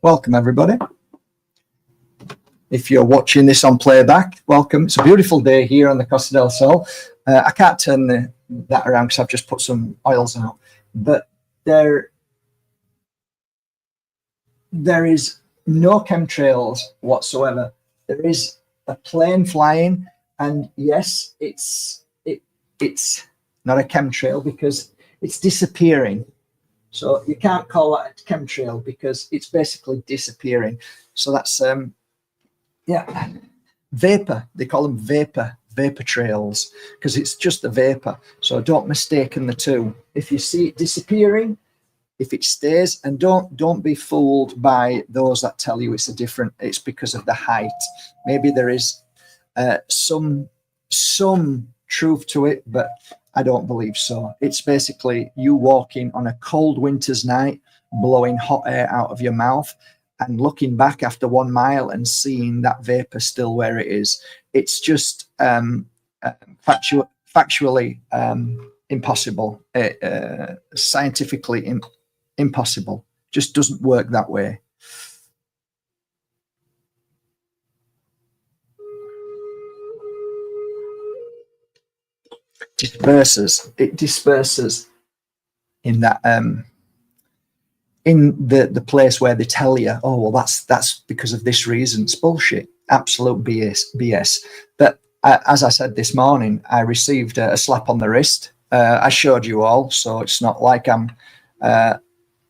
Welcome, everybody. If you're watching this on playback, welcome. It's a beautiful day here on the Costa del Sol. I can't turn that around because I've just put some oils out. But there is no chemtrails whatsoever. There is a plane flying, and yes, it's not a chemtrail because it's disappearing. So you can't call that a chemtrail because it's basically disappearing. So that's vapor. They call them vapor trails because it's just the vapor. So don't mistaken the two. If you see it disappearing, if it stays, and don't be fooled by those that tell you it's because of the height. Maybe there is some truth to it, but I don't believe so. It's basically you walking on a cold winter's night, blowing hot air out of your mouth and looking back after 1 mile and seeing that vapor still where it is. It's just factually impossible, scientifically impossible. Just doesn't work that way. It disperses in that in the place where they tell you, oh well, that's because of this reason. It's bullshit, absolute BS. But as I said this morning, I received a slap on the wrist. I showed you all, so it's not like I'm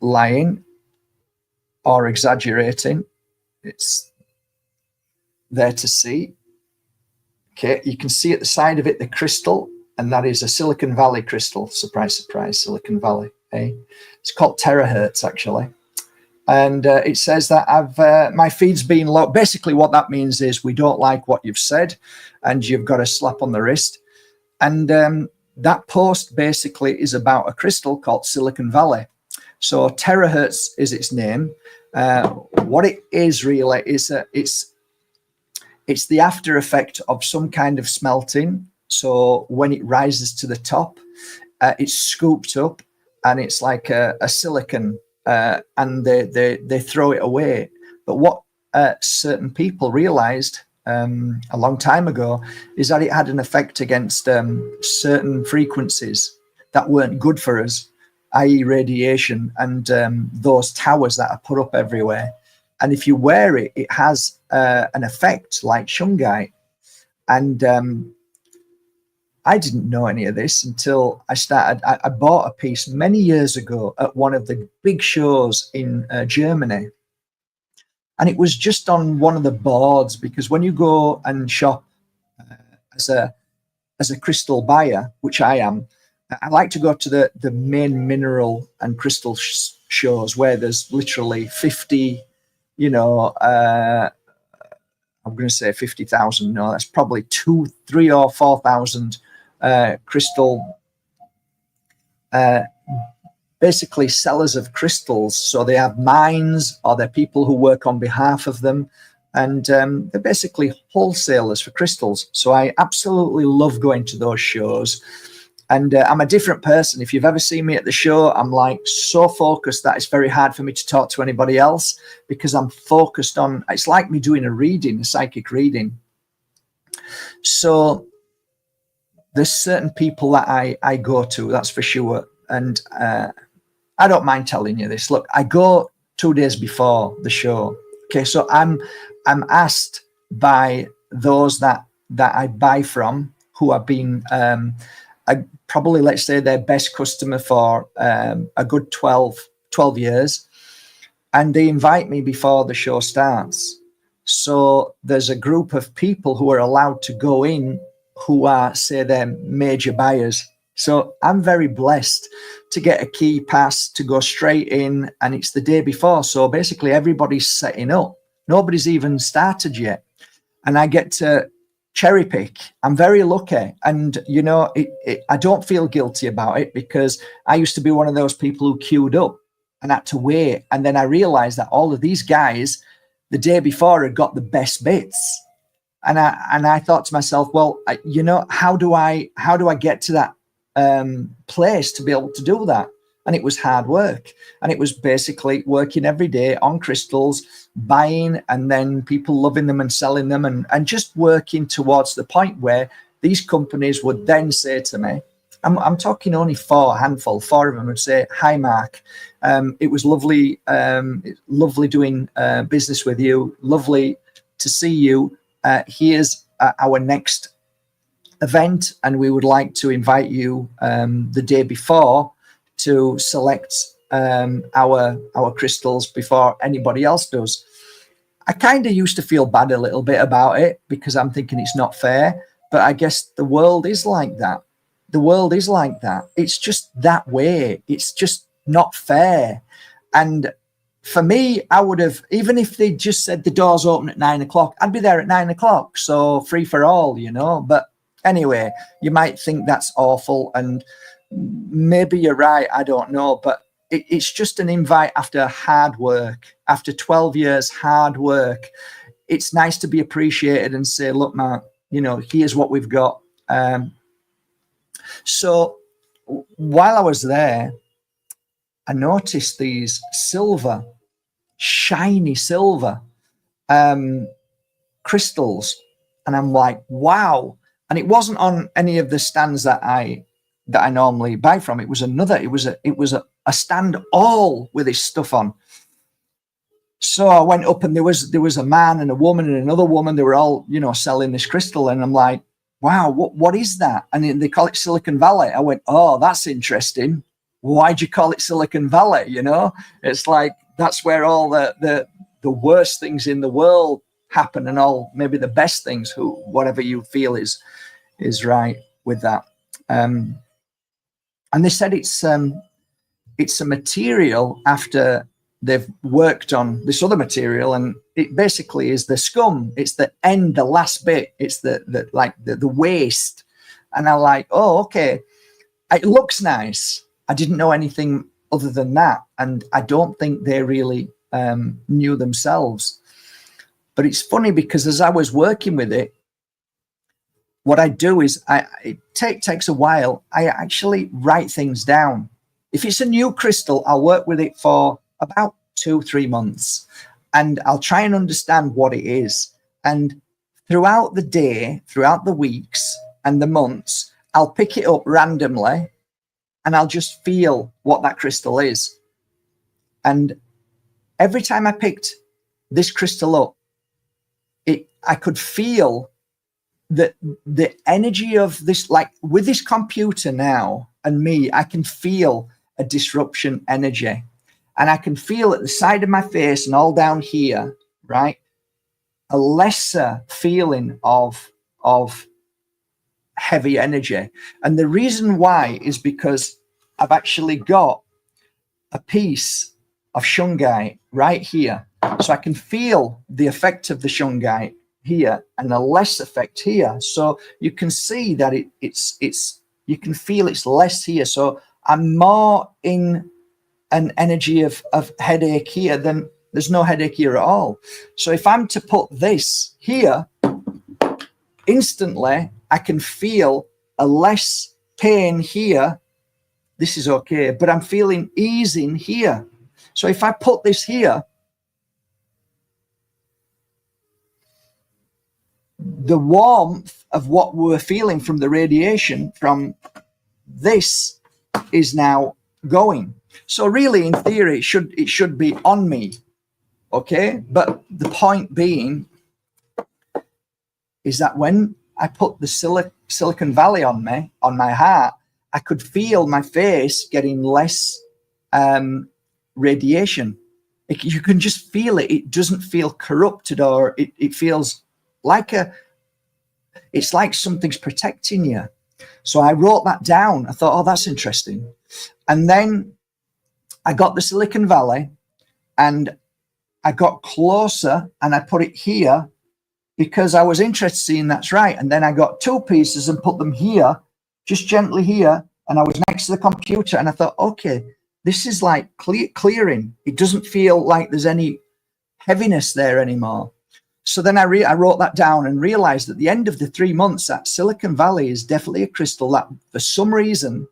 lying or exaggerating. It's there to see. Okay, you can see at the side of it the crystal, and that is a Silicon Valley crystal. Surprise, surprise, Silicon Valley. Eh? It's called terahertz, actually. And it says that my feed's been low. Basically, what that means is we don't like what you've said, and you've got a slap on the wrist. And that post basically is about a crystal called Silicon Valley. So terahertz is its name. What it is really is it's the after effect of some kind of smelting. So when it rises to the top, it's scooped up, and it's like a silicon, and they throw it away. But what certain people realized a long time ago is that it had an effect against certain frequencies that weren't good for us, i.e. radiation, and those towers that are put up everywhere. And if you wear it, it has an effect like shungite. And I didn't know any of this until I bought a piece many years ago at one of the big shows in Germany. And it was just on one of the boards, because when you go and shop as a crystal buyer, which I am, I like to go to the main mineral and crystal shows where there's literally 50, I'm going to say 50,000. No, that's probably 2,000, 3,000 or 4,000 crystal, basically sellers of crystals. So they have mines, or they're people who work on behalf of them, and they're basically wholesalers for crystals. So I absolutely love going to those shows. And I'm a different person. If you've ever seen me at the show, I'm like so focused that it's very hard for me to talk to anybody else, because I'm focused on, it's like me doing a psychic reading. So there's certain people that I go to, that's for sure. And I don't mind telling you this. Look, I go 2 days before the show. Okay, so I'm asked by those that I buy from, who have been probably, let's say, their best customer for a good 12 years. And they invite me before the show starts. So there's a group of people who are allowed to go in who are, say, they're major buyers. So I'm very blessed to get a key pass to go straight in, and it's the day before. So basically everybody's setting up. Nobody's even started yet. And I get to cherry pick. I'm very lucky. And, I don't feel guilty about it, because I used to be one of those people who queued up and had to wait. And then I realized that all of these guys the day before had got the best bits. And I thought to myself, well, how do I get to that place to be able to do that? and it was hard work. And it was basically working every day on crystals, buying, and then people loving them and selling them, and just working towards the point where these companies would then say to me, I'm talking only four of them would say, "Hi, Mark. It was lovely doing business with you. Lovely to see you. Here's our next event, and we would like to invite you the day before to select our crystals before anybody else does." I kind of used to feel bad a little bit about it, because I'm thinking it's not fair. But I guess the world is like that. The world is like that. It's just that way. It's just not fair. And for me, I would have, even if they just said the doors open at 9 o'clock, I'd be there at 9 o'clock. So free for all, you know. But anyway, you might think that's awful, and maybe you're right. I don't know. But it's just an invite after hard work, after 12 years hard work. It's nice to be appreciated and say, look, Mark, you know, here's what we've got. So while I was there, I noticed these silver, shiny silver crystals, and I'm like, wow. And it wasn't on any of the stands that I normally buy from. It was a stand all with this stuff on. So I went up, and there was a man and a woman and another woman. They were all, you know, selling this crystal, and I'm like, wow, what is that? And they call it Silicon Valley. I went, oh, that's interesting. Why'd you call it Silicon Valley? You know, it's like, that's where all the worst things in the world happen, and all maybe the best things, whatever you feel is right with that. And they said it's a material after they've worked on this other material, and it basically is the scum. It's the end, the last bit. It's the waste. And I'm like, oh, okay. It looks nice. I didn't know anything other than that, and I don't think they really knew themselves. But it's funny, because as I was working with it, what I do is it takes a while. I actually write things down. If it's a new crystal, I'll work with it for about 2-3 months, and I'll try and understand what it is. And throughout the day, throughout the weeks and the months, I'll pick it up randomly, and I'll just feel what that crystal is. And every time I picked this crystal up, I could feel that the energy of this, like with this computer now and me, I can feel a disruption energy. And I can feel at the side of my face and all down here, right, a lesser feeling of heavy energy. And the reason why is because I've actually got a piece of shungite right here. So I can feel the effect of the shungite here and a less effect here. So you can see that you can feel it's less here. So I'm more in an energy of headache here than there's no headache here at all. So if I'm to put this here, instantly I can feel a less pain here. This is okay, but I'm feeling easing here. So if I put this here, the warmth of what we're feeling from the radiation from this is now going. So really, in theory, it should be on me, okay? But the point being is that when I put the Silicon Valley on me, on my heart, I could feel my face getting less radiation. You can just feel it. It doesn't feel corrupted, or it feels like it's like something's protecting you. So I wrote that down. I thought, oh, that's interesting. And then I got the Silicon Valley, and I got closer, and I put it here because I was interested in that's right. And then I got 2 pieces and put them here, just gently here. And I was next to the computer, and I thought, okay, this is like clearing. It doesn't feel like there's any heaviness there anymore. So then I wrote that down and realized at the end of the 3 months that Silicon Valley is definitely a crystal that for some reason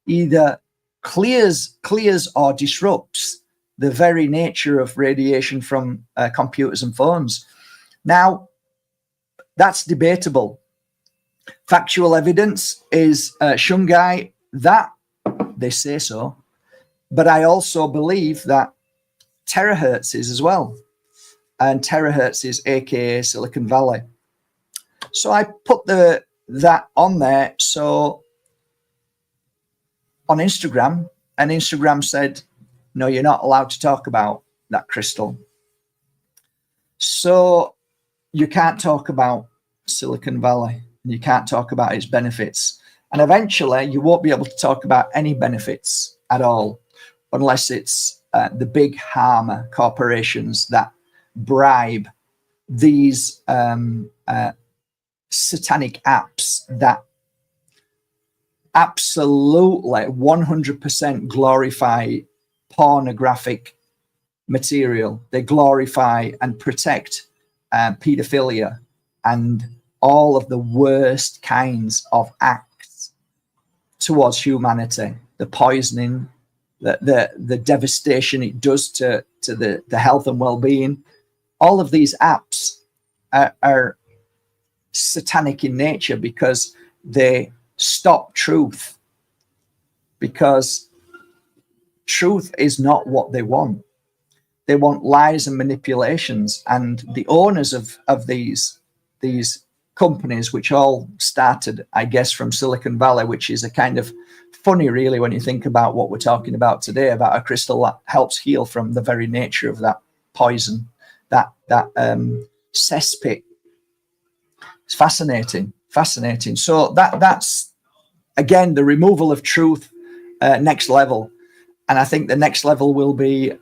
either clears or disrupts the very nature of radiation from computers and phones. Now, that's debatable. Factual evidence is Shungai, that they say so, but I also believe that terahertz is as well, and terahertz is aka Silicon Valley. So I put that on there. So on Instagram, and Instagram said, no, you're not allowed to talk about that crystal. So you can't talk about Silicon Valley, and you can't talk about its benefits. And eventually you won't be able to talk about any benefits at all, unless it's the big harm corporations that bribe these satanic apps that absolutely 100% glorify pornographic material. They glorify and protect pedophilia and all of the worst kinds of acts towards humanity, the poisoning, the devastation it does to the health and well-being. All of these apps are satanic in nature because they stop truth, because truth is not what they want. They want lies and manipulations, and the owners of these companies, which all started, I guess, from Silicon Valley, which is a kind of funny, really, when you think about what we're talking about today, about a crystal that helps heal from the very nature of that poison, that cesspit. It's fascinating. So that's again the removal of truth, next level, and I think the next level will be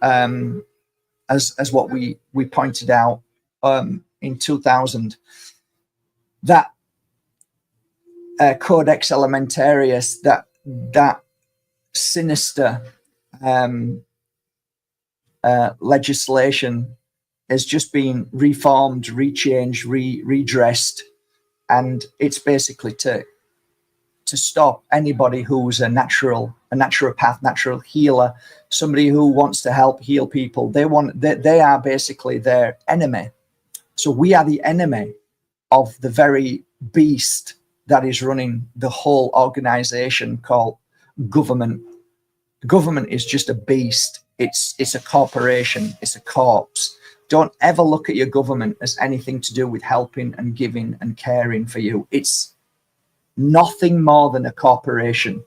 as what we pointed out in 2000, that Codex Alimentarius, that sinister legislation has just been reformed, rechanged, redressed, and it's basically to stop anybody who's a naturopath, natural healer, somebody who wants to help heal people. They are basically their enemy. So we are the enemy of the very beast that is running the whole organization called government. Government is just a beast. It's a corporation. It's a corpse. Don't ever look at your government as anything to do with helping and giving and caring for you. It's nothing more than a corporation.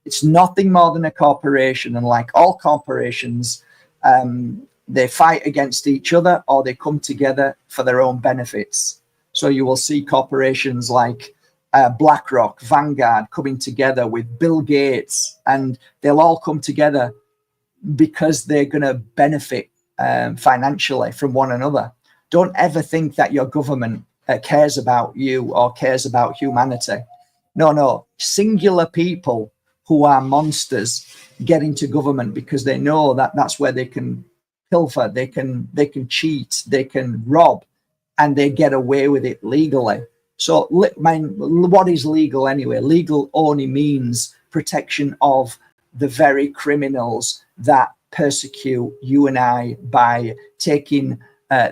It's nothing more than a corporation. And like all corporations, they fight against each other, or they come together for their own benefits. So you will see corporations like BlackRock, Vanguard coming together with Bill Gates, and they'll all come together because they're going to benefit financially from one another. Don't ever think that your government cares about you or cares about humanity. No, singular people who are monsters get into government because they know that that's where they can pilfer, they can cheat, they can rob, and they get away with it legally. So, what is legal anyway? Legal only means protection of the very criminals that persecute you and I by taking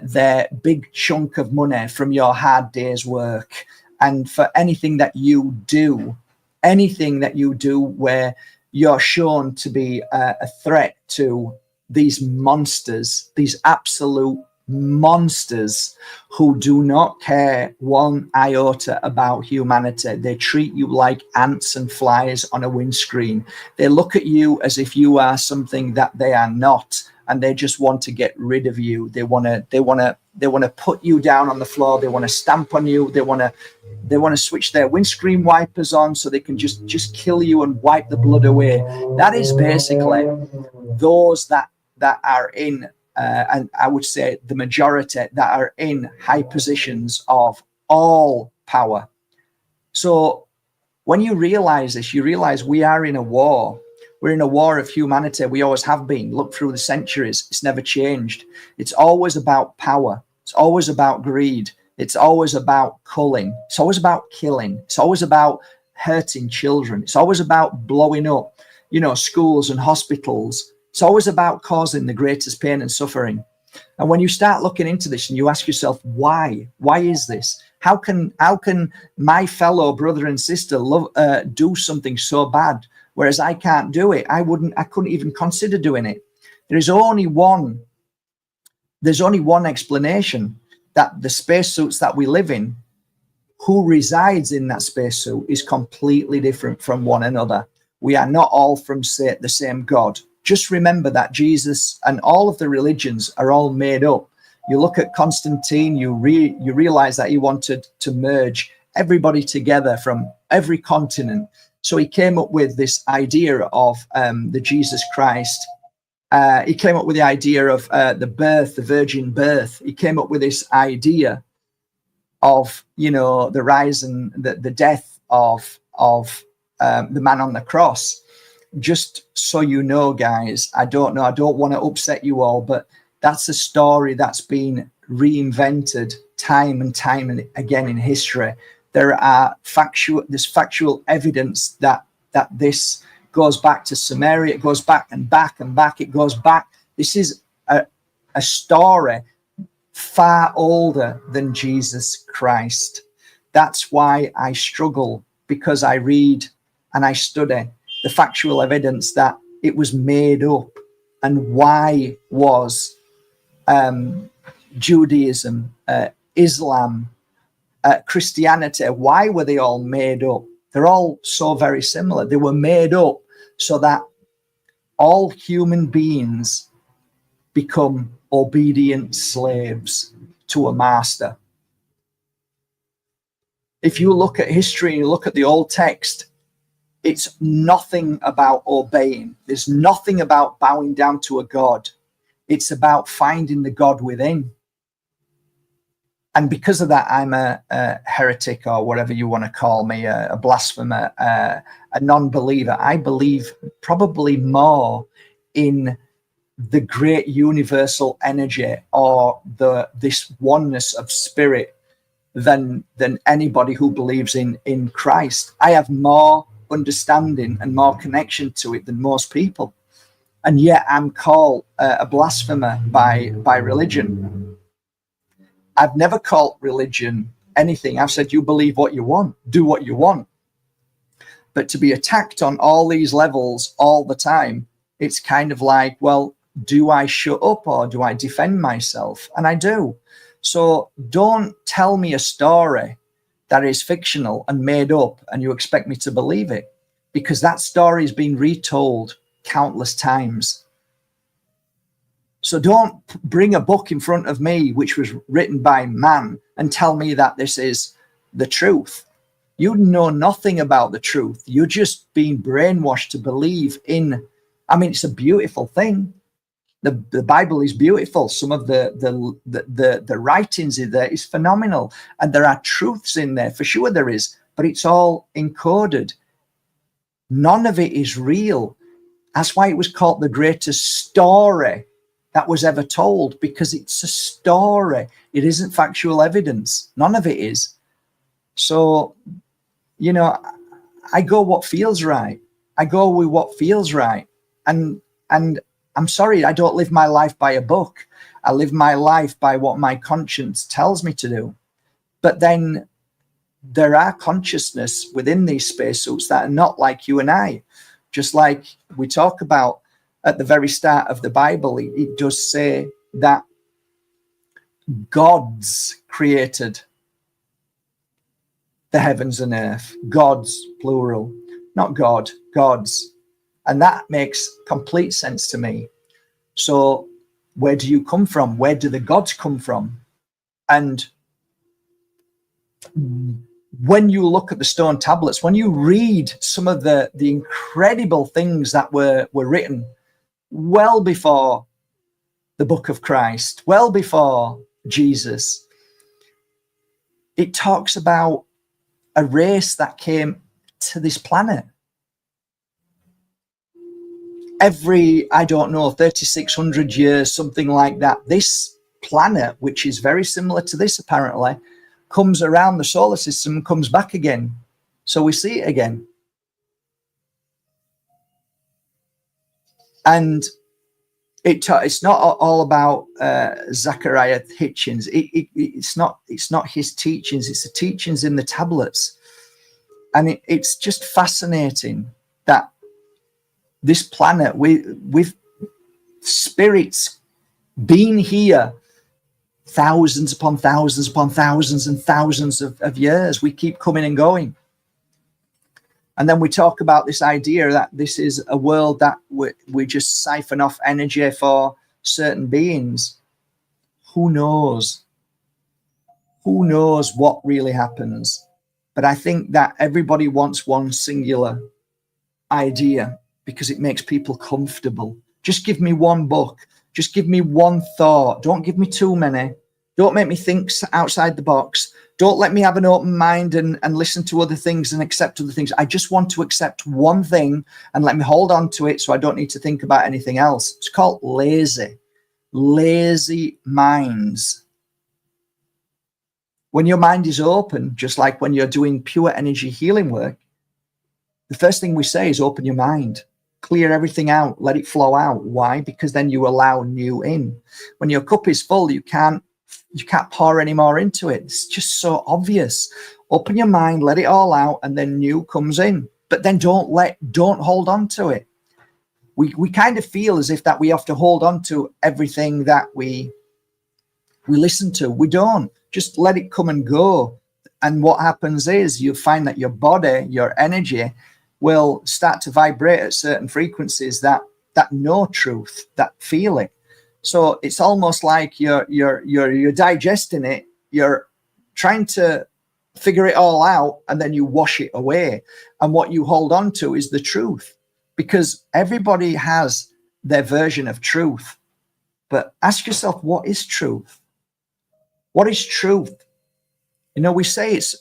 their big chunk of money from your hard day's work. And for anything that you do where you're shown to be a threat to these monsters, these absolute monsters who do not care one iota about humanity. They treat you like ants and flies on a windscreen. They look at you as if you are something that they are not, and they just want to get rid of you. They want to put you down on the floor. They want to stamp on you. They want to switch their windscreen wipers on so they can just kill you and wipe the blood away. That is basically those that are in and I would say the majority that are in high positions of all power. So when you realize this, you realize we are in a war. We're in a war of humanity. We always have been. Look through the centuries. It's never changed. It's always about power. It's always about greed. It's always about culling. It's always about killing. It's always about hurting children. It's always about blowing up. schools and hospitals. It's always about causing the greatest pain and suffering. And when you start looking into this and you ask yourself, why is this? How can my fellow brother and sister do something so bad, whereas I can't do it? I couldn't even consider doing it. There's only one explanation, that the spacesuits that we live in, who resides in that spacesuit is completely different from one another. We are not all from the same God. Just remember that Jesus and all of the religions are all made up. You look at Constantine, you realize that he wanted to merge everybody together from every continent. So he came up with this idea of the Jesus Christ. He came up with the idea of the virgin birth. He came up with this idea of, the rise and the death of the man on the cross. Just so you know, guys, I don't want to upset you all, but that's a story that's been reinvented time and time and again in history. There's factual evidence that this goes back to Samaria. It goes back and back and back. It goes back. This is a story far older than Jesus Christ. That's why I struggle, because I read and I study the factual evidence that it was made up. And why was Judaism, Islam, Christianity, why were they all made up? They're all so very similar. They were made up so that all human beings become obedient slaves to a master. If you look at history and you look at the old text, it's nothing about obeying. There's nothing about bowing down to a God. It's about finding the God within. And because of that, I'm a heretic, or whatever you want to call me, a blasphemer, a non-believer. I believe probably more in the great universal energy, or this oneness of spirit, than anybody who believes in Christ. I have more understanding and more connection to it than most people, and yet I'm called a blasphemer by religion. I've never called religion anything. I've said, you believe what you want, do what you want. But to be attacked on all these levels all the time, it's kind of like, well, do I shut up or do I defend myself? And I do. So don't tell me a story that is fictional and made up and you expect me to believe it, because that story has been retold countless times. So don't bring a book in front of me which was written by man and tell me that this is the truth. You know nothing about the truth. You're just being brainwashed to believe in. I mean, it's a beautiful thing. The Bible is beautiful. Some of the writings in there is phenomenal, and there are truths in there, for sure there is, but it's all encoded. None of it is real. That's why it was called the greatest story that was ever told, because it's a story. It isn't factual evidence. None of it is. So, I go what feels right. I go with what feels right. And I'm sorry, I don't live my life by a book. I live my life by what my conscience tells me to do. But then there are consciousness within these spacesuits that are not like you and I. Just like we talk about at the very start of the Bible, it does say that gods created the heavens and earth. Gods, plural, not God, gods. And that makes complete sense to me. So where do you come from? Where do the gods come from? And when you look at the stone tablets, when you read some of the incredible things that were written well before the book of Christ, well before Jesus, it talks about a race that came to this planet. Every, 3,600 years, something like that, this planet, which is very similar to this apparently, comes around the solar system and comes back again. So we see it again. And it's not all about Zachariah Hitchens. It's not his teachings. It's the teachings in the tablets, and it's just fascinating that this planet, with spirits been here thousands upon thousands upon thousands and thousands of years. We keep coming and going. And then we talk about this idea that this is a world that we just siphon off energy for certain beings. Who knows? Who knows what really happens? But I think that everybody wants one singular idea because it makes people comfortable. Just give me one book. Just give me one thought. Don't give me too many. Don't make me think outside the box. Don't let me have an open mind and listen to other things and accept other things. I just want to accept one thing and let me hold on to it so I don't need to think about anything else. It's called lazy minds. When your mind is open, just like when you're doing pure energy healing work, the first thing we say is open your mind. Clear everything out. Let it flow out. Why? Because then you allow new in. When your cup is full, you can't pour any more into it. It's just so obvious. Open your mind, let it all out, and then new comes in. But then don't hold on to it. We kind of feel as if that we have to hold on to everything that we listen to. We don't. Just let it come and go. And what happens is you find that your body, your energy, will start to vibrate at certain frequencies that know truth, that feel it. So it's almost like you're digesting it, you're trying to figure it all out, and then you wash it away. And what you hold on to is the truth, because everybody has their version of truth. But ask yourself, what is truth? What is truth? You know, we say it's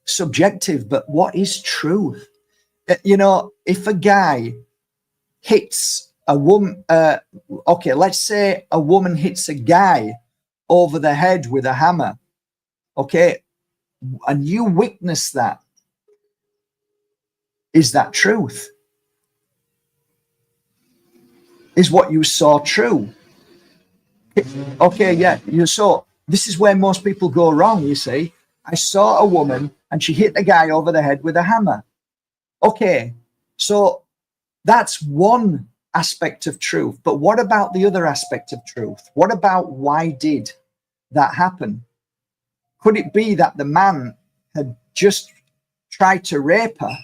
subjective, but what is truth? You know, if a guy hits a woman, okay, let's say a woman hits a guy over the head with a hammer, okay, and you witness that. Is that truth? Is what you saw true? Okay, yeah, you saw. This is where most people go wrong, you see. I saw a woman and she hit a guy over the head with a hammer. Okay, so that's one aspect of truth. But what about the other aspect of truth? What about why did that happen? Could it be that the man had just tried to rape her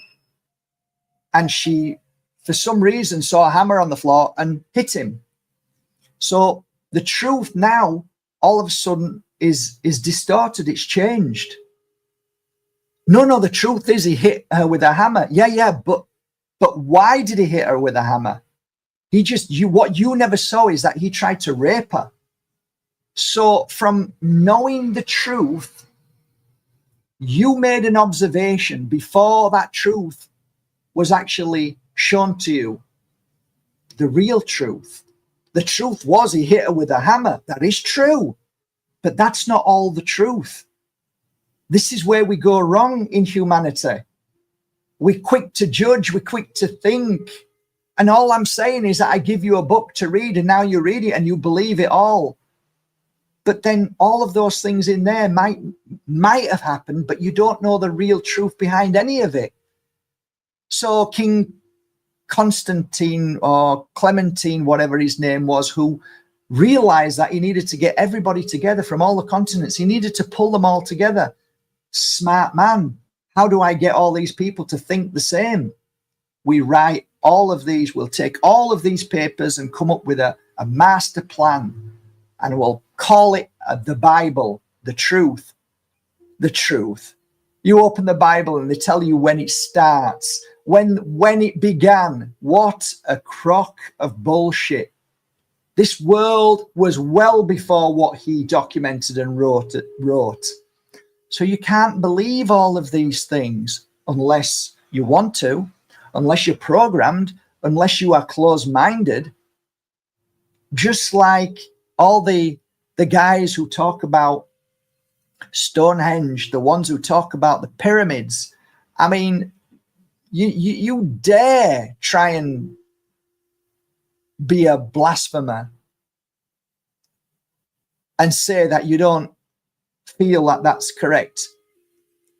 and she, for some reason, saw a hammer on the floor and hit him? So the truth now, all of a sudden, is distorted. It's changed. No, the truth is he hit her with a hammer. Yeah, but why did he hit her with a hammer? What you never saw is that he tried to rape her. So from knowing the truth, you made an observation before that truth was actually shown to you. The real truth. The truth was he hit her with a hammer. That is true. But that's not all the truth. This is where we go wrong in humanity. We're quick to judge. We're quick to think. And all I'm saying is that I give you a book to read and now you read it and you believe it all. But then all of those things in there might have happened, but you don't know the real truth behind any of it. So King Constantine or Clementine, whatever his name was, who realized that he needed to get everybody together from all the continents. He needed to pull them all together. Smart man. How do I get all these people to think the same? We write all of these. We'll take all of these papers and come up with a master plan, and we'll call it the Bible, the truth. The truth. You open the Bible and they tell you when it starts, when it began. What a crock of bullshit. This world was well before what he documented and wrote. So you can't believe all of these things unless you want to, unless you're programmed, unless you are closed-minded. Just like all the guys who talk about Stonehenge, the ones who talk about the pyramids. I mean, you dare try and be a blasphemer and say that you don't feel that that's correct.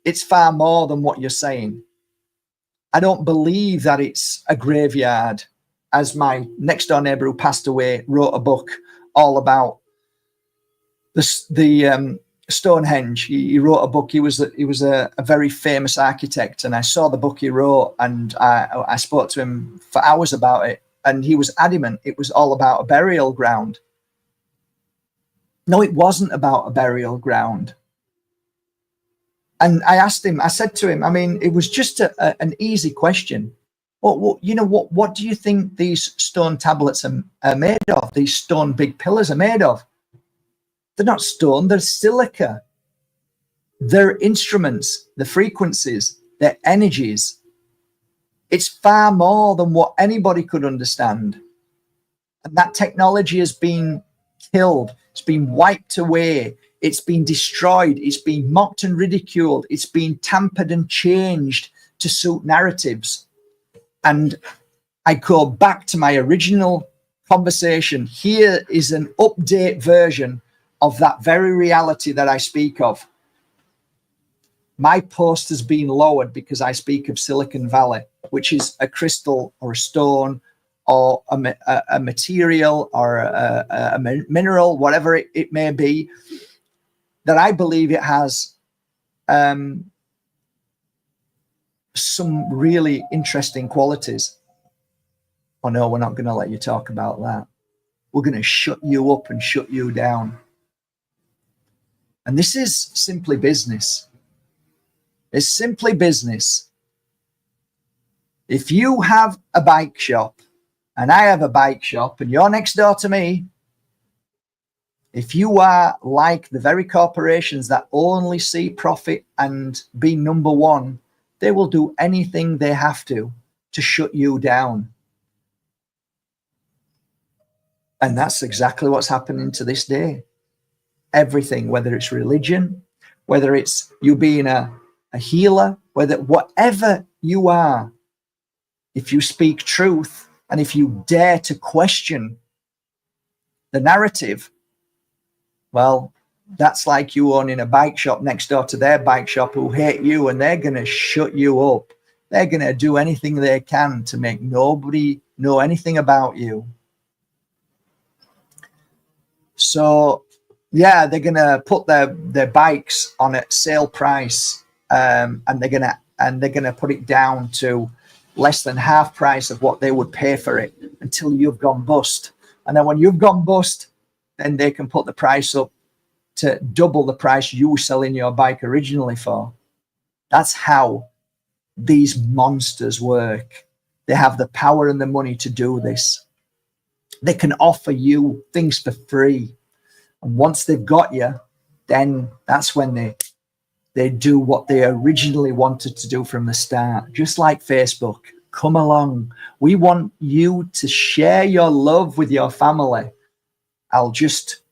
It's far more than what you're saying. I don't believe that it's a graveyard, as my next door neighbor who passed away wrote a book all about the Stonehenge. He wrote a book. He was a very famous architect, and I saw the book he wrote, and I spoke to him for hours about it, and he was adamant it was all about a burial ground. No, it wasn't about a burial ground. And I asked him, I said to him, I mean, it was just an easy question. What do you think these stone tablets are made of? These stone big pillars are made of? They're not stone, they're silica. They're instruments, the frequencies, their energies. It's far more than what anybody could understand. And that technology has been killed. It's been wiped away. It's been destroyed. It's been mocked and ridiculed. It's been tampered and changed to suit narratives. And I go back to my original conversation. Here is an update version of that very reality that I speak of. My post has been lowered because I speak of Silicon Valley, which is a crystal or a stone or a material or a mineral, whatever it may be, that I believe it has some really interesting qualities. Oh no, we're not going to let you talk about that. We're going to shut you up and shut you down. And this is simply business. It's simply business. If you have a bike shop and I have a bike shop and you're next door to me, if you are like the very corporations that only see profit and be number one, they will do anything they have to shut you down. And that's exactly what's happening to this day. Everything, whether it's religion, whether it's you being a healer, whatever you are, if you speak truth and if you dare to question the narrative, well, that's like you owning a bike shop next door to their bike shop who hate you, and they're going to shut you up. They're going to do anything they can to make nobody know anything about you. So, yeah, they're going to put their bikes on a sale price, and they're going to put it down to less than half price of what they would pay for it until you've gone bust. And then when you've gone bust, then they can put the price up to double the price you were selling your bike originally for. That's how these monsters work. They have the power and the money to do this. They can offer you things for free. And once they've got you, then that's when they do what they originally wanted to do from the start. Just like Facebook. Come along. We want you to share your love with your family. I'll just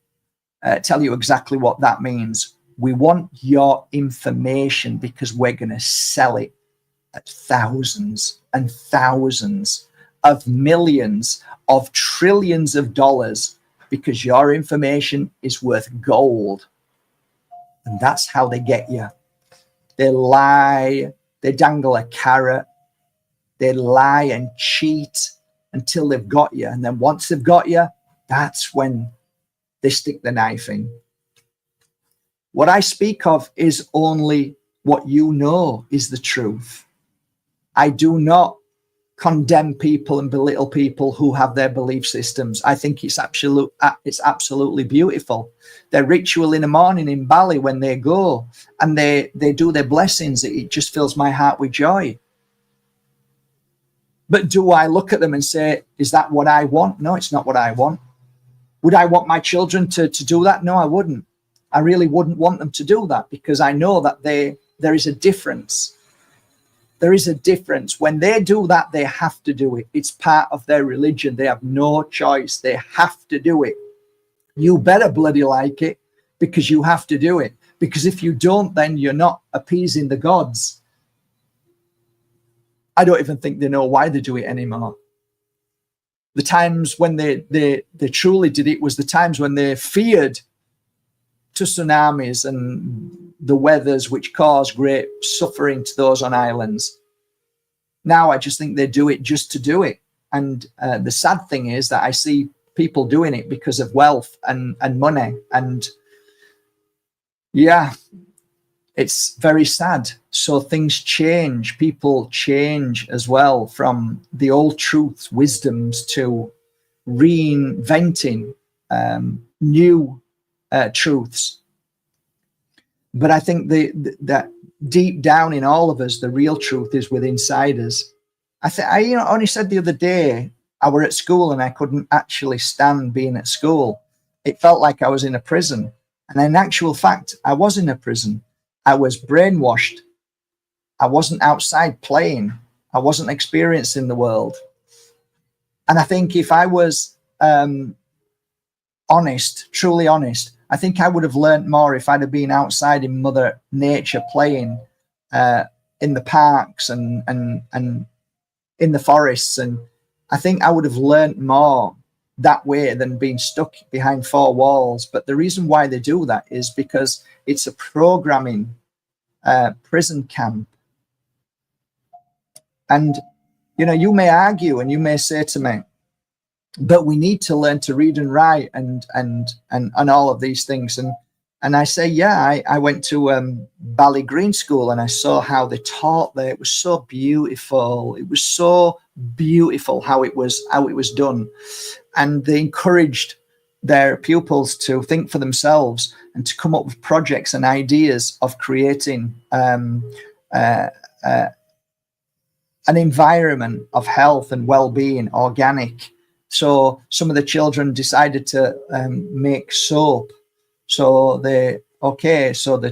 tell you exactly what that means. We want your information because we're going to sell it at thousands and thousands of millions of trillions of dollars because your information is worth gold. And that's how they get you. They lie, they dangle a carrot, they lie and cheat until they've got you. And then once they've got you, that's when they stick the knife in. What I speak of is only what you know is the truth. I do not condemn people and belittle people who have their belief systems. I think it's absolutely beautiful. Their ritual in the morning in Bali when they go and they do their blessings, it just fills my heart with joy. But do I look at them and say, is that what I want? No, it's not what I want. Would I want my children to do that? No, I wouldn't. I really wouldn't want them to do that because I know that there is a difference. There is a difference. When they do that, they have to do it. It's part of their religion. They have no choice. They have to do it. You better bloody like it because you have to do it. Because if you don't, then you're not appeasing the gods. I don't even think they know why they do it anymore. The times when they truly did it was the times when they feared to tsunamis and the weathers which cause great suffering to those on islands. Now I just think they do it just to do it. And the sad thing is that I see people doing it because of wealth and money. And yeah, it's very sad. So things change. People change as well, from the old truths, wisdoms, to reinventing new truths. But I think that deep down in all of us, the real truth is within inside us. I only said the other day, I were at school and I couldn't actually stand being at school. It felt like I was in a prison. And in actual fact, I was in a prison. I was brainwashed. I wasn't outside playing. I wasn't experiencing the world. And I think if I was honest, truly honest, I think I would have learnt more if I'd have been outside in Mother Nature playing in the parks and in the forests. And I think I would have learnt more that way than being stuck behind four walls. But the reason why they do that is because it's a programming prison camp. And, you may argue and you may say to me, but we need to learn to read and write and all of these things. And I say, yeah, I went to Bal Green School and I saw how they taught there. It was so beautiful. It was so beautiful how it was done. And they encouraged their pupils to think for themselves and to come up with projects and ideas of creating an environment of health and well-being, organic. So some of the children decided to make soap. So the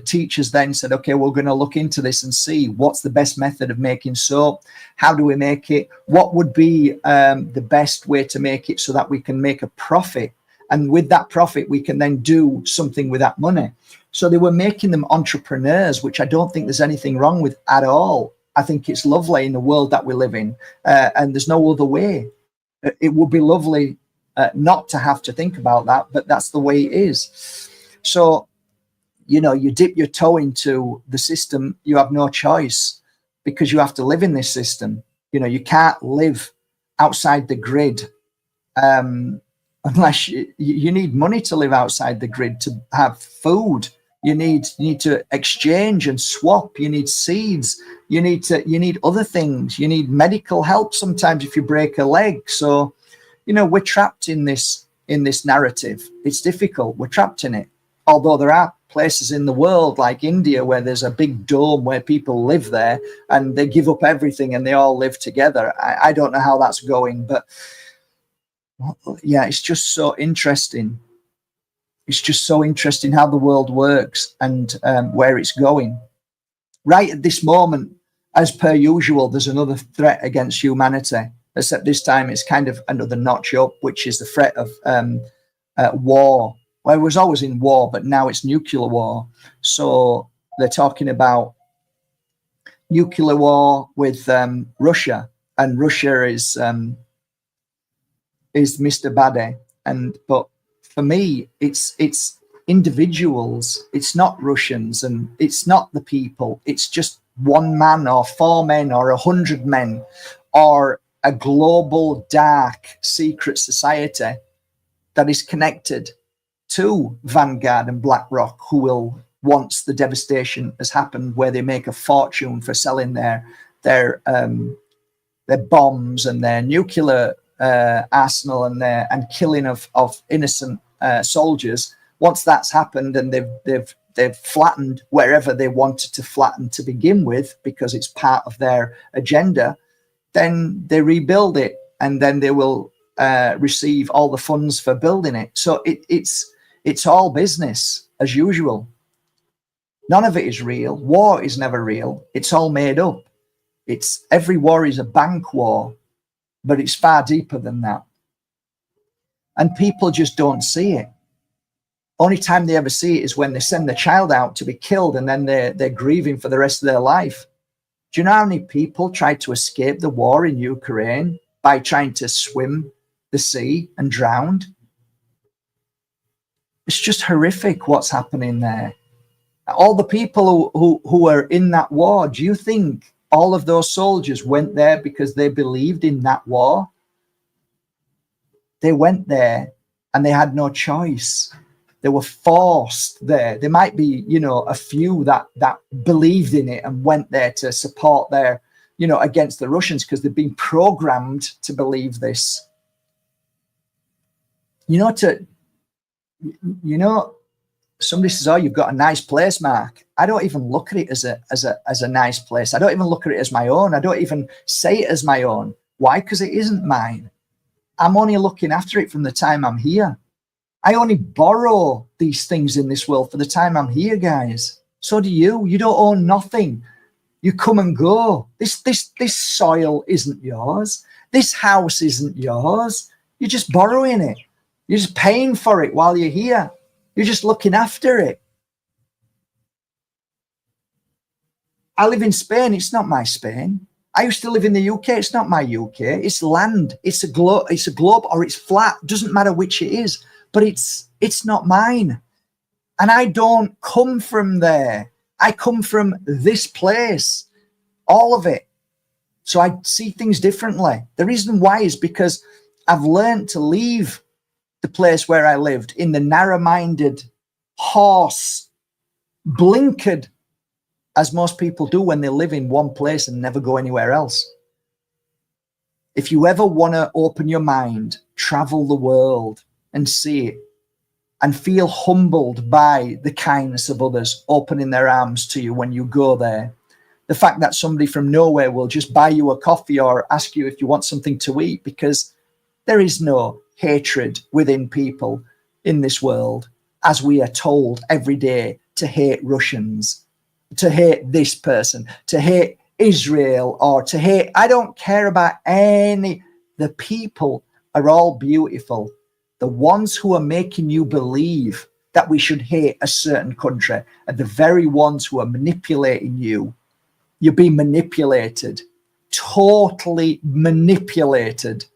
teachers then said, okay, we're going to look into this and see what's the best method of making soap. How do we make it? What would be the best way to make it so that we can make a profit? And with that profit, we can then do something with that money. So they were making them entrepreneurs, which I don't think there's anything wrong with at all. I think it's lovely in the world that we live in, and there's no other way. It would be lovely not to have to think about that, but that's the way it is. So, you dip your toe into the system, you have no choice because you have to live in this system. You can't live outside the grid unless you need money to live outside the grid, to have food. You need to exchange and swap. You need seeds. You need other things. You need medical help sometimes if you break a leg. So, we're trapped in this narrative. It's difficult. We're trapped in it. Although there are places in the world like India where there's a big dome where people live there and they give up everything and they all live together. I don't know how that's going, but yeah, it's just so interesting. It's just so interesting how the world works and where it's going. Right at this moment, as per usual, there's another threat against humanity, except this time it's kind of another notch up, which is the threat of war. Well, it was always in war, but now it's nuclear war. So they're talking about nuclear war with Russia, and Russia is Mr. Bade. But for me, it's individuals. It's not Russians, and it's not the people. It's just one man or four men or 100 men or a global dark secret society that is connected to Vanguard and BlackRock, who will, once the devastation has happened, where they make a fortune for selling their bombs and their nuclear arsenal and killing of innocent soldiers. Once that's happened and they've flattened wherever they wanted to flatten to begin with, because it's part of their agenda, then they rebuild it, and then they will receive all the funds for building it. So it's all business as usual. None of it is real. War is never real. It's all made up. Every war is a bank war, but it's far deeper than that. And people just don't see it. Only time they ever see it is when they send their child out to be killed, and then they're grieving for the rest of their life. Do you know how many people tried to escape the war in Ukraine by trying to swim the sea and drowned. It's just horrific what's happening there. All the people who are in that war, do you think all of those soldiers went there because they believed in that war? They went there and they had no choice. They were forced there. There might be, a few that believed in it and went there to support their, against the Russians because they've been programmed to believe this. Somebody says, "Oh, you've got a nice place, Mark." I don't even look at it as a nice place. I don't even look at it as my own. I don't even say it as my own. Why? Because it isn't mine. I'm only looking after it from the time I'm here. I only borrow these things in this world for the time I'm here, guys. So do you. You don't own nothing. You come and go. This soil isn't yours. This house isn't yours. You're just borrowing it. You're just paying for it while you're here. You're just looking after it. I live in Spain. It's not my Spain. I used to live in the UK. It's not my UK. It's land. It's a globe. It's a globe, or it's flat. Doesn't matter which it is. But it's not mine. And I don't come from there. I come from this place. All of it. So I see things differently. The reason why is because I've learned to leave the place where I lived in the narrow-minded, horse, blinkered, as most people do when they live in one place and never go anywhere else. If you ever want to open your mind, travel the world and see it and feel humbled by the kindness of others opening their arms to you when you go there. The fact that somebody from nowhere will just buy you a coffee or ask you if you want something to eat, because there is no hatred within people in this world, as we are told every day to hate Russians, to hate this person, to hate Israel, or to hate, I don't care about any, the people are all beautiful. The ones who are making you believe that we should hate a certain country are the very ones who are manipulating you. You're being manipulated, totally manipulated.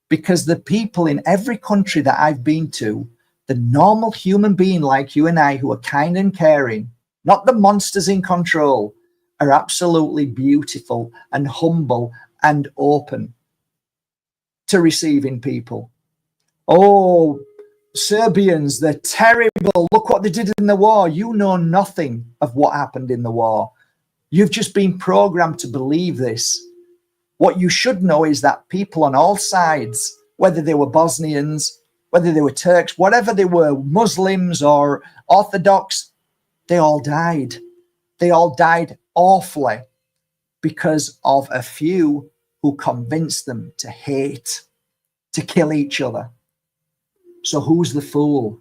Because the people in every country that I've been to, the normal human being like you and I, who are kind and caring, not the monsters in control, are absolutely beautiful and humble and open to receiving people. Oh, Serbians, they're terrible. Look what they did in the war. You know nothing of what happened in the war. You've just been programmed to believe this. What you should know is that people on all sides, whether they were Bosnians, whether they were Turks, whatever they were, Muslims or Orthodox, they all died. They all died awfully because of a few who convinced them to hate, to kill each other. So who's the fool?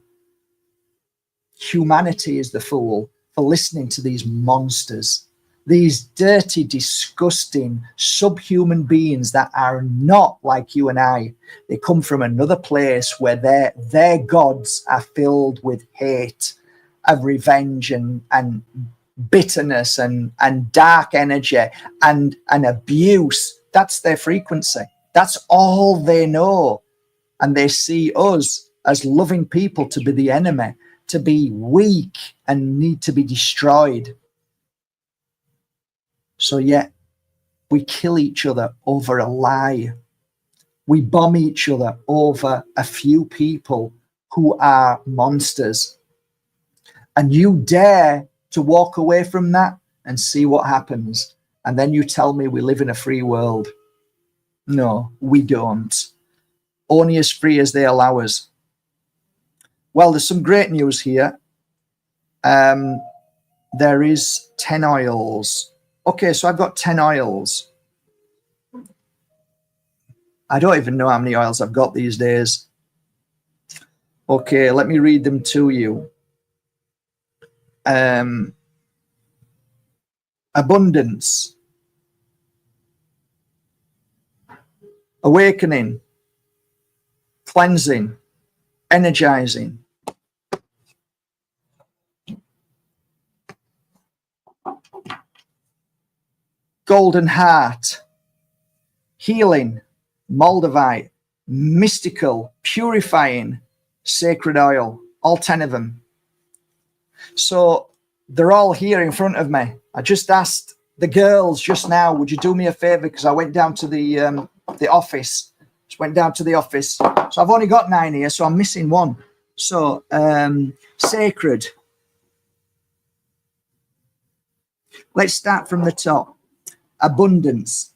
Humanity is the fool for listening to these monsters. These dirty, disgusting, subhuman beings that are not like you and I. They come from another place where their gods are filled with hate, of revenge and bitterness and dark energy and abuse. That's their frequency. That's all they know. And they see us as loving people to be the enemy, to be weak and need to be destroyed. So yet we kill each other over a lie. We bomb each other over a few people who are monsters. And you dare to walk away from that and see what happens. And then you tell me we live in a free world. No, we don't. Only as free as they allow us. Well, there's some great news here. There is 10 oils. Okay, so I've got 10 oils. I don't even know how many oils I've got these days. Okay, let me read them to you. Abundance. Awakening. Cleansing. Energizing. Golden heart. Healing. Moldavite. mystical, purifying, sacred oil, all 10 of them. So they're all here in front of me. I just asked the girls just now, would you do me a favor? Because I went down to the office. Just went down to the office. So I've only got 9 here, so I'm missing one. So sacred. Let's start from the top. Abundance.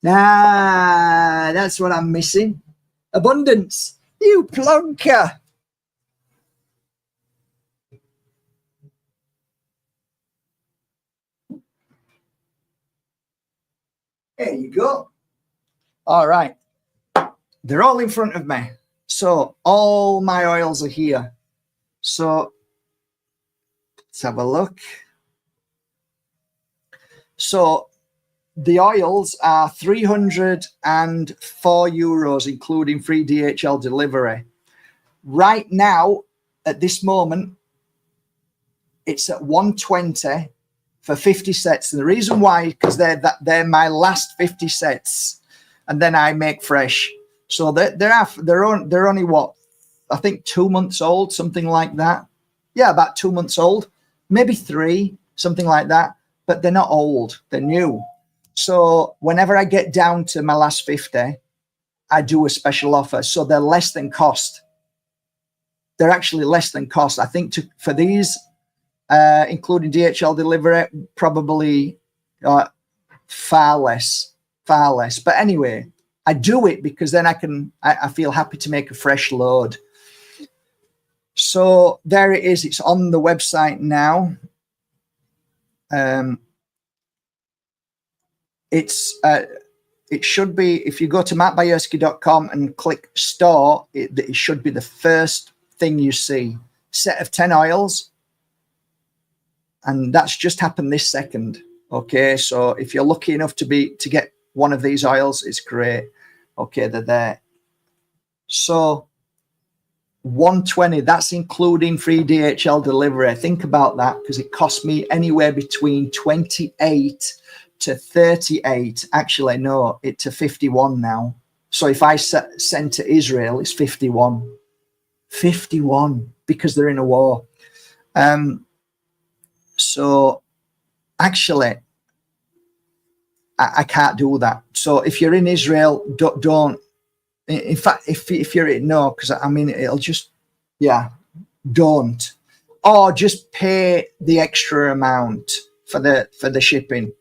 Ah, that's what I'm missing. Abundance. You plonker. There you go. All right. They're all in front of me. So all my oils are here. So let's have a look. So the oils are €304, including free DHL delivery. Right now, at this moment, it's at 120 for 50 sets. And the reason why, because they're my last 50 sets, and then I make fresh. So they're only what, I think 2 months old, something like that. Yeah, about 2 months old, maybe 3, something like that. But they're not old; they're new. So whenever I get down to my last 50, I do a special offer. So they're less than cost. They're actually less than cost. I think for these, including DHL delivery, probably far less. But anyway, I do it because then I feel happy to make a fresh load. So there it is. It's on the website now. It should be, if you go to mattbajerski.com and click store, it should be the first thing you see. Set of 10 oils. And that's just happened this second. Okay, so if you're lucky enough to get one of these oils, it's great. Okay, they're there. So 120, that's including free DHL delivery. Think about that, because it cost me anywhere between 28 to 38. Actually, no, it's to 51 now. So if I send to Israel, it's 51. 51, because they're in a war. So actually, I can't do that. So if you're in Israel, don't. In fact, if you're in, no, because I mean, it'll just, yeah, don't. Or just pay the extra amount for the shipping.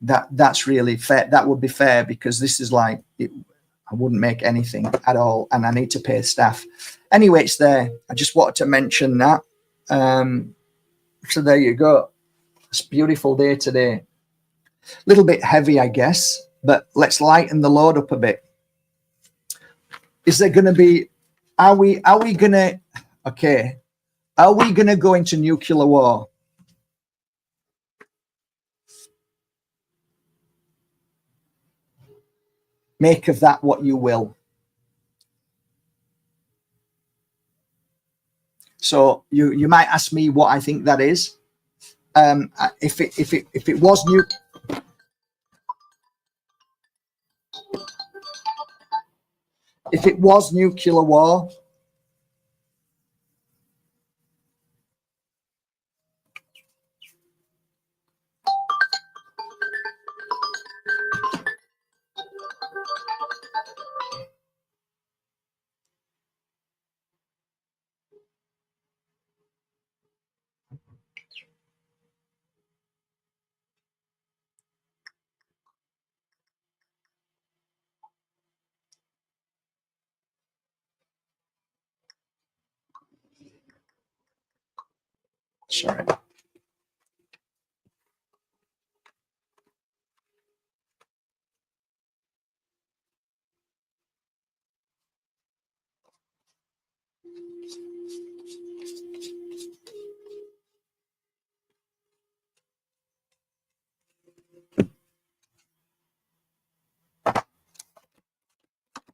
That's really fair. That would be fair, because this is like, I wouldn't make anything at all, and I need to pay staff. Anyway, it's there. I just wanted to mention that. So there you go. It's a beautiful day today. A little bit heavy, I guess, but let's lighten the load up a bit. Is there going to be, are we going to go into nuclear war? Make of that what you will. So you might ask me what I think that is. If it was nuclear war, sorry.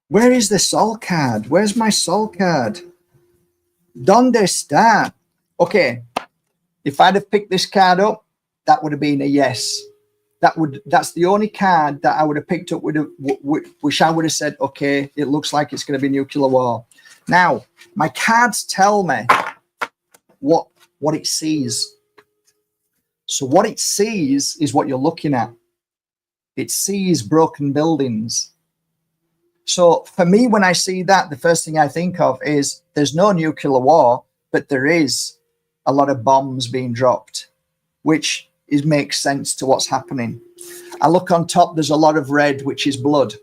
Where is the soul card? Where's my soul card? ¿Dónde está? Okay, if I'd have picked this card up, that would have been a yes. That's the only card that I would have picked up, which I would have said, okay, it looks like it's going to be nuclear war. Now, my cards tell me what it sees. So what it sees is what you're looking at. It sees broken buildings. So for me, when I see that, the first thing I think of is there's no nuclear war, but there is a lot of bombs being dropped, which makes sense to what's happening. I look on top, there's a lot of red, which is blood.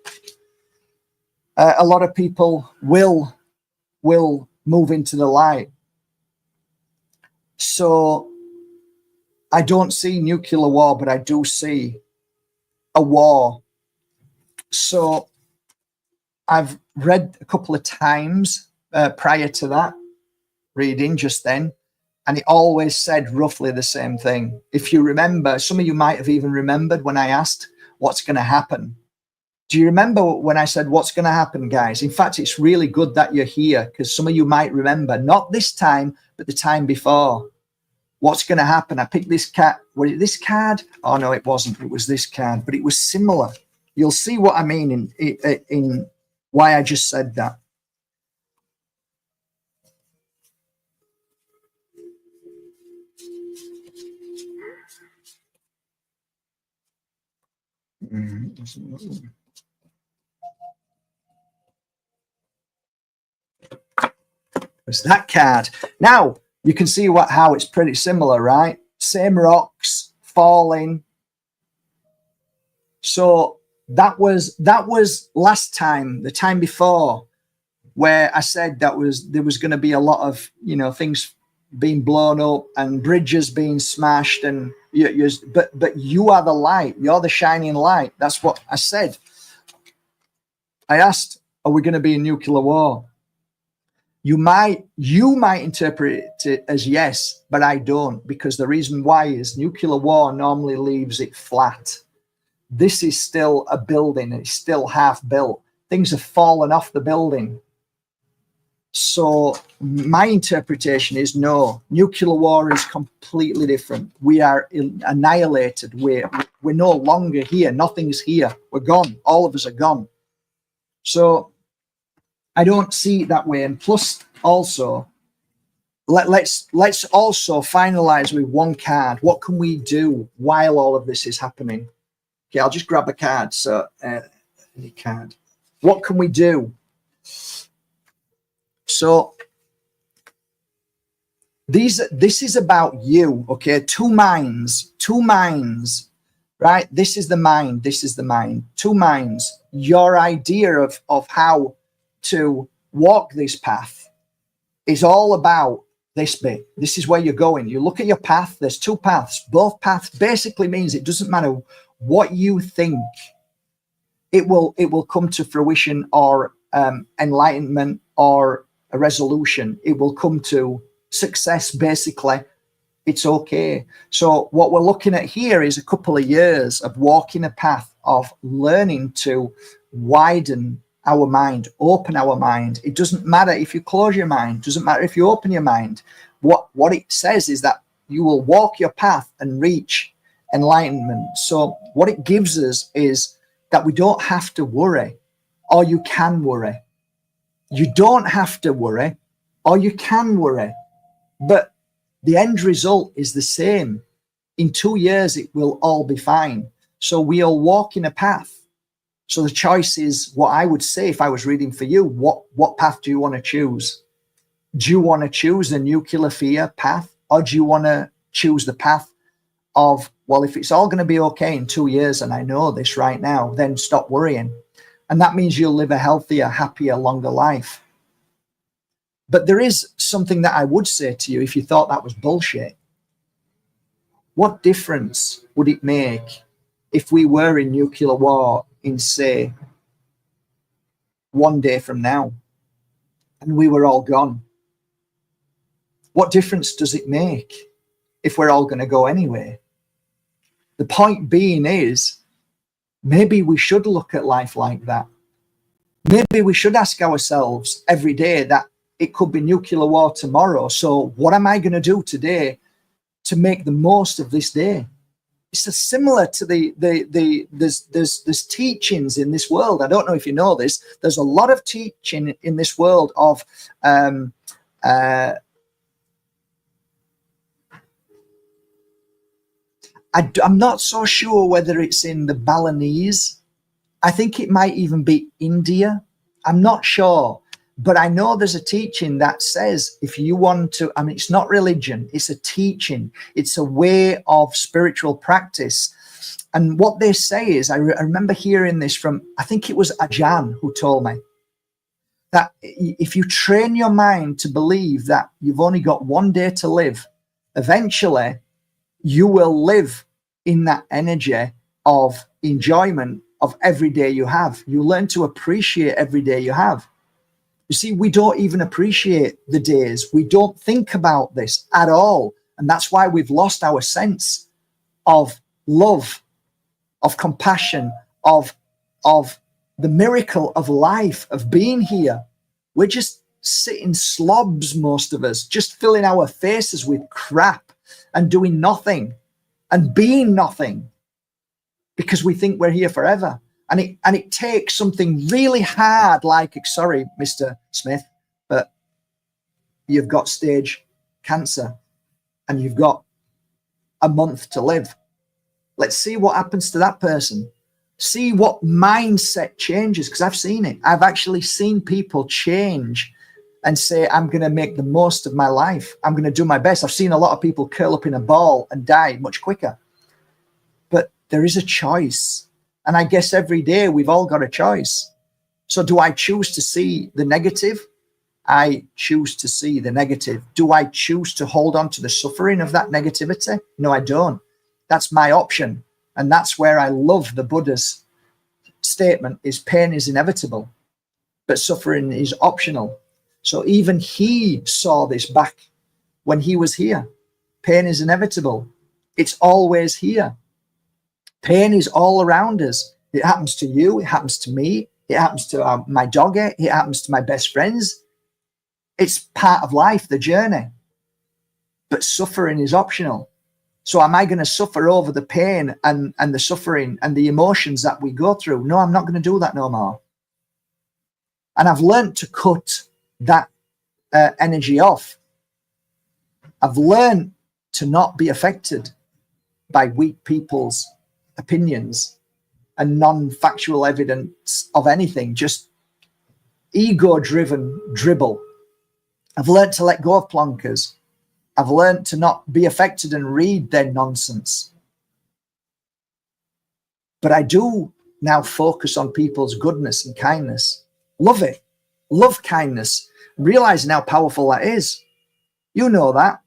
A lot of people will move into the light. So I don't see nuclear war, but I do see a war. So I've read a couple of times prior to that reading just then, and it always said roughly the same thing. If you remember, some of you might have even remembered when I asked what's going to happen. Do you remember when I said what's going to happen, guys? In fact, it's really good that you're here, because some of you might remember, not this time, but the time before. What's going to happen? I picked this card. Was it this card? Oh, no, it wasn't. It was this card, but it was similar. You'll see what I mean in why I just said that. It's that card. Now you can see how it's pretty similar, right? Same rocks falling. So that was last time, the time before, where I said there was going to be a lot of things being blown up and bridges being smashed, and but you are the light. You're the shining light. That's what I said. I asked, are we going to be in nuclear war? You might interpret it as yes, but I don't, because the reason why is nuclear war normally leaves it flat. This is still a building. It's still half built. Things have fallen off the building. So my interpretation is no, nuclear war is completely different. We are annihilated. We're no longer here. Nothing's here. We're gone. All of us are gone. So I don't see it that way. And plus, also, let's also finalize with one card. What can we do while all of this is happening? Okay, I'll just grab a card. So, any card. What can we do? So, this is about you. Okay, two minds, right? This is the mind. This is the mind. Two minds. Your idea of how to walk this path is all about this bit. This is where you're going. You look at your path. There's two paths. Both paths basically means it doesn't matter what you think. It will come to fruition or enlightenment or a resolution. It will come to success. Basically, it's okay. So what we're looking at here is a couple of years of walking a path of learning to widen our mind, open our mind. It doesn't matter if you close your mind, it doesn't matter if you open your mind. What it says is that you will walk your path and reach enlightenment. So what it gives us is that we don't have to worry, or you can worry. You don't have to worry, or you can worry, but the end result is the same. In 2 years, it will all be fine. So we are walking a path. So the choice is what I would say if I was reading for you. What path do you want to choose? Do you want to choose the nuclear fear path, or do you want to choose the path of, well, if it's all going to be okay in 2 years, and I know this right now, then stop worrying. And that means you'll live a healthier, happier, longer life. But there is something that I would say to you if you thought that was bullshit. What difference would it make if we were in nuclear war in, say, 1 day from now, and we were all gone? What difference does it make if we're all going to go anyway? The point being is, maybe we should look at life like that. Maybe we should ask ourselves every day that it could be nuclear war tomorrow. So what am I going to do today to make the most of this day? It's similar to there's teachings in this world. I don't know if you know this. There's a lot of teaching in this world of I'm not so sure whether it's in the Balinese. I think it might even be India. I'm not sure. But I know there's a teaching that says if you want to, I mean, it's not religion, it's a teaching. It's a way of spiritual practice. And what they say is, I remember hearing this from, I think it was Ajahn who told me, that if you train your mind to believe that you've only got one day to live, eventually you will live in that energy of enjoyment of every day you have. You learn to appreciate every day you have. You see, we don't even appreciate the days. We don't think about this at all. And that's why we've lost our sense of love, of compassion, of the miracle of life, of being here. We're just sitting slobs, most of us, just filling our faces with crap and doing nothing and being nothing because we think we're here forever. And it takes something really hard, like, sorry, Mr. Smith, but you've got stage cancer and you've got a month to live. Let's see what happens to that person. See what mindset changes, because I've seen it. I've actually seen people change and say, I'm going to make the most of my life. I'm going to do my best. I've seen a lot of people curl up in a ball and die much quicker. But there is a choice. And I guess every day we've all got a choice. So do I choose to see the negative? I choose to see the negative. Do I choose to hold on to the suffering of that negativity? No, I don't. That's my option. And that's where I love the Buddha's statement is pain is inevitable, but suffering is optional. So even he saw this back when he was here. Pain is inevitable. It's always here. Pain is all around us. It happens to you. It happens to me. It happens to my doggy. It happens to my best friends. It's part of life, the journey. But suffering is optional. So am I going to suffer over the pain and the suffering and the emotions that we go through? No, I'm not going to do that no more. And I've learned to cut that energy off. I've learned to not be affected by weak people's opinions and non-factual evidence of anything, just ego-driven dribble. I've learned to let go of plonkers. I've learned to not be affected and read their nonsense. But I do now focus on people's goodness and kindness. Love it. Love kindness. Realizing how powerful that is. You know that.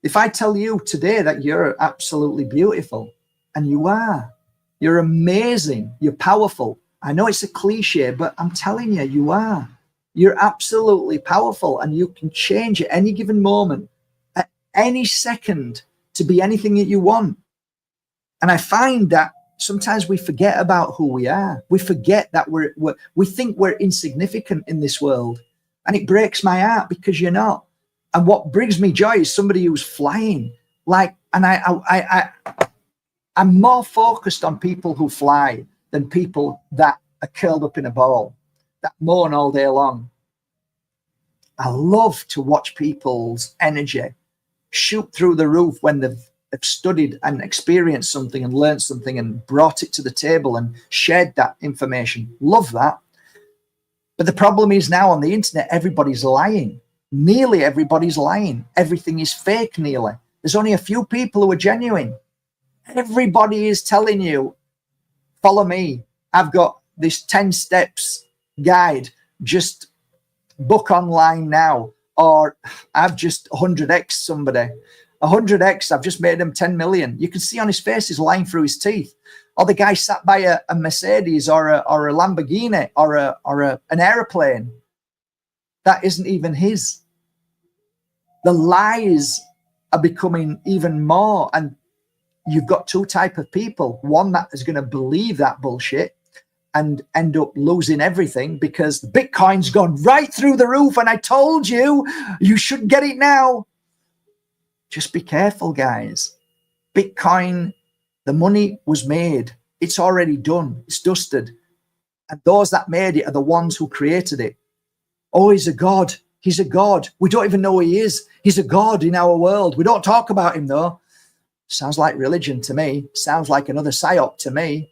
If I tell you today that you're absolutely beautiful, and you are, you're amazing, you're powerful. I know it's a cliche, but I'm telling you, you are. You're absolutely powerful, and you can change at any given moment, at any second, to be anything that you want. And I find that sometimes we forget about who we are. We forget that we think we're insignificant in this world. And it breaks my heart because you're not. And what brings me joy is somebody who's flying. I'm more focused on people who fly than people that are curled up in a ball, that moan all day long. I love to watch people's energy shoot through the roof when they've studied and experienced something and learned something and brought it to the table and shared that information. Love that. But the problem is now on the internet, everybody's lying. Nearly everybody's lying. Everything is fake, nearly. There's only a few people who are genuine. Everybody is telling you, follow me. I've got this 10 steps guide. Just book online now. Or I've just 100x somebody. 100x, I've just made him 10 million. You can see on his face he's lying through his teeth. Or the guy sat by a Mercedes or a Lamborghini or an aeroplane that isn't even his. The lies are becoming even more, and you've got two types of people. One that is going to believe that bullshit and end up losing everything because the Bitcoin's gone right through the roof and I told you, you should get it now. Just be careful, guys. Bitcoin The money was made. It's already done. It's dusted. And those that made it are the ones who created it. Oh, he's a god. He's a god. We don't even know who he is. He's a god in our world. We don't talk about him, though. Sounds like religion to me. Sounds like another psyop to me.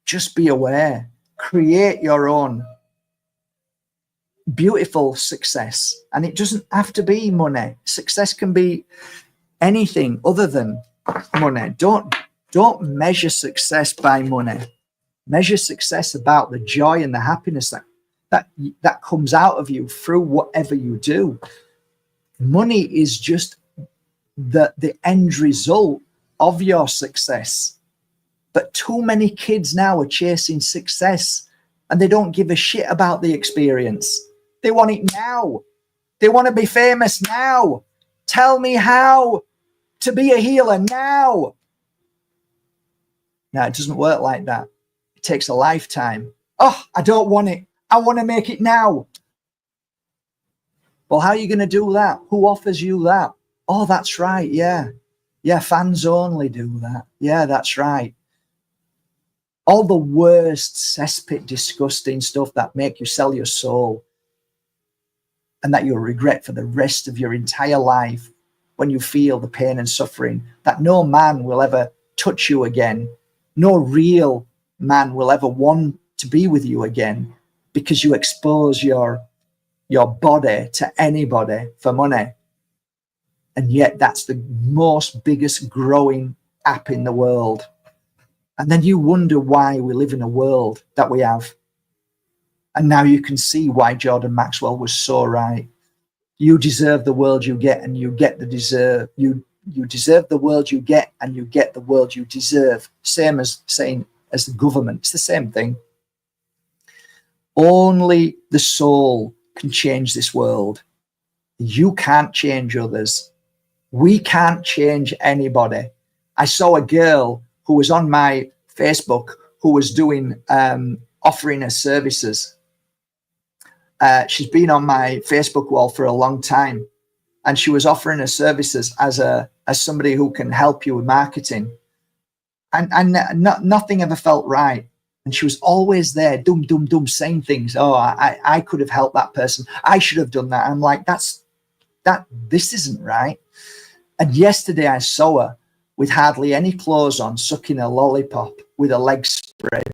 Just be aware. Create your own beautiful success. And it doesn't have to be money. Success can be anything other than money. Don't measure success by money. Measure success about the joy and the happiness that comes out of you through whatever you do. Money is just the end result of your success. But too many kids now are chasing success and they don't give a shit about the experience. They want it now. They want to be famous now. Tell me how to be a healer now. No, it doesn't work like that. It takes a lifetime. Oh, I don't want it. I want to make it now. Well, how are you going to do that? Who offers you that? Oh, that's right. Yeah. Yeah, fans only do that. Yeah, that's right. All the worst cesspit, disgusting stuff that make you sell your soul and that you'll regret for the rest of your entire life when you feel the pain and suffering, that no man will ever touch you again. No real man will ever want to be with you again because you expose your body to anybody for money. And yet that's the most biggest growing app in the world. And then you wonder why we live in a world that we have. And now you can see why Jordan Maxwell was so right. You deserve the world you get, and you get the deserve. You deserve the world you get, and you get the world you deserve. Same as saying as the government. It's the same thing. Only the soul can change this world. You can't change others. We can't change anybody. I saw a girl who was on my Facebook who was doing offering her services. She's been on my Facebook wall for a long time, and she was offering her services as somebody who can help you with marketing. And nothing ever felt right. And she was always there, saying things. Oh, I could have helped that person. I should have done that. I'm like, this isn't right. And yesterday I saw her with hardly any clothes on, sucking a lollipop with her legs spread.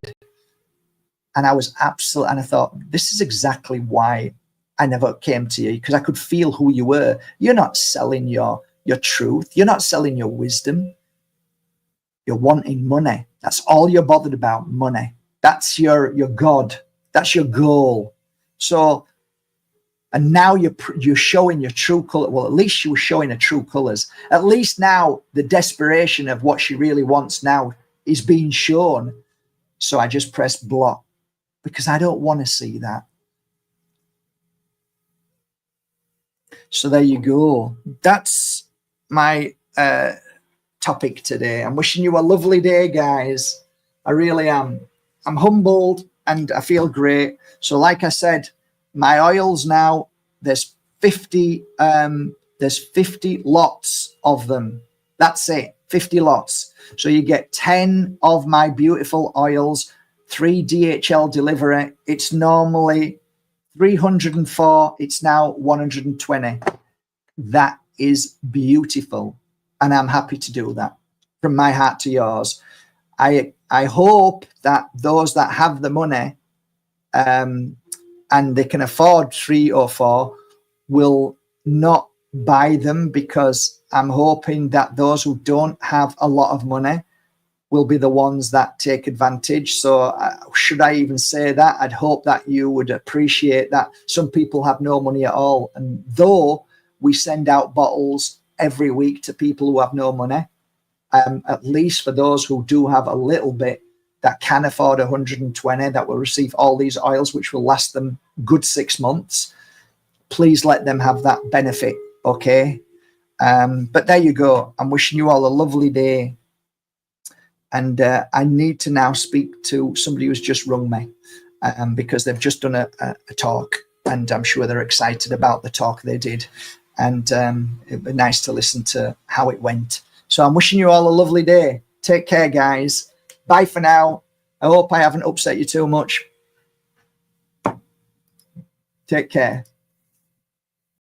And I was and I thought, this is exactly why I never came to you, because I could feel who you were. You're not selling your truth. You're not selling your wisdom. You're wanting money. That's all you're bothered about, money. That's your God. That's your goal. So, and now you're showing your true color. Well, at least you were showing her true colors. At least now the desperation of what she really wants now is being shown. So I just pressed block because I don't want to see that. So there you go. That's my topic today. I'm wishing you a lovely day, guys. I really am. I'm humbled and I feel great. So like I said, my oils now, there's 50 lots of them. That's it, 50 lots. So you get 10 of my beautiful oils, 3 DHL delivery. It's normally 304. It's now 120. That is beautiful. And I'm happy to do that from my heart to yours. I hope that those that have the money and they can afford 3 or 4 will not buy them, because I'm hoping that those who don't have a lot of money will be the ones that take advantage. So should I even say that? I'd hope that you would appreciate that some people have no money at all. And though we send out bottles every week to people who have no money, at least for those who do have a little bit that can afford 120, that will receive all these oils, which will last them good 6 months. Please let them have that benefit, okay? But there you go. I'm wishing you all a lovely day. And I need to now speak to somebody who's just rung me because they've just done a talk, and I'm sure they're excited about the talk they did. and it'd be nice to listen to how it went. So I'm wishing you all a lovely day. Take care, guys. Bye for now. I hope I haven't upset you too much. Take care.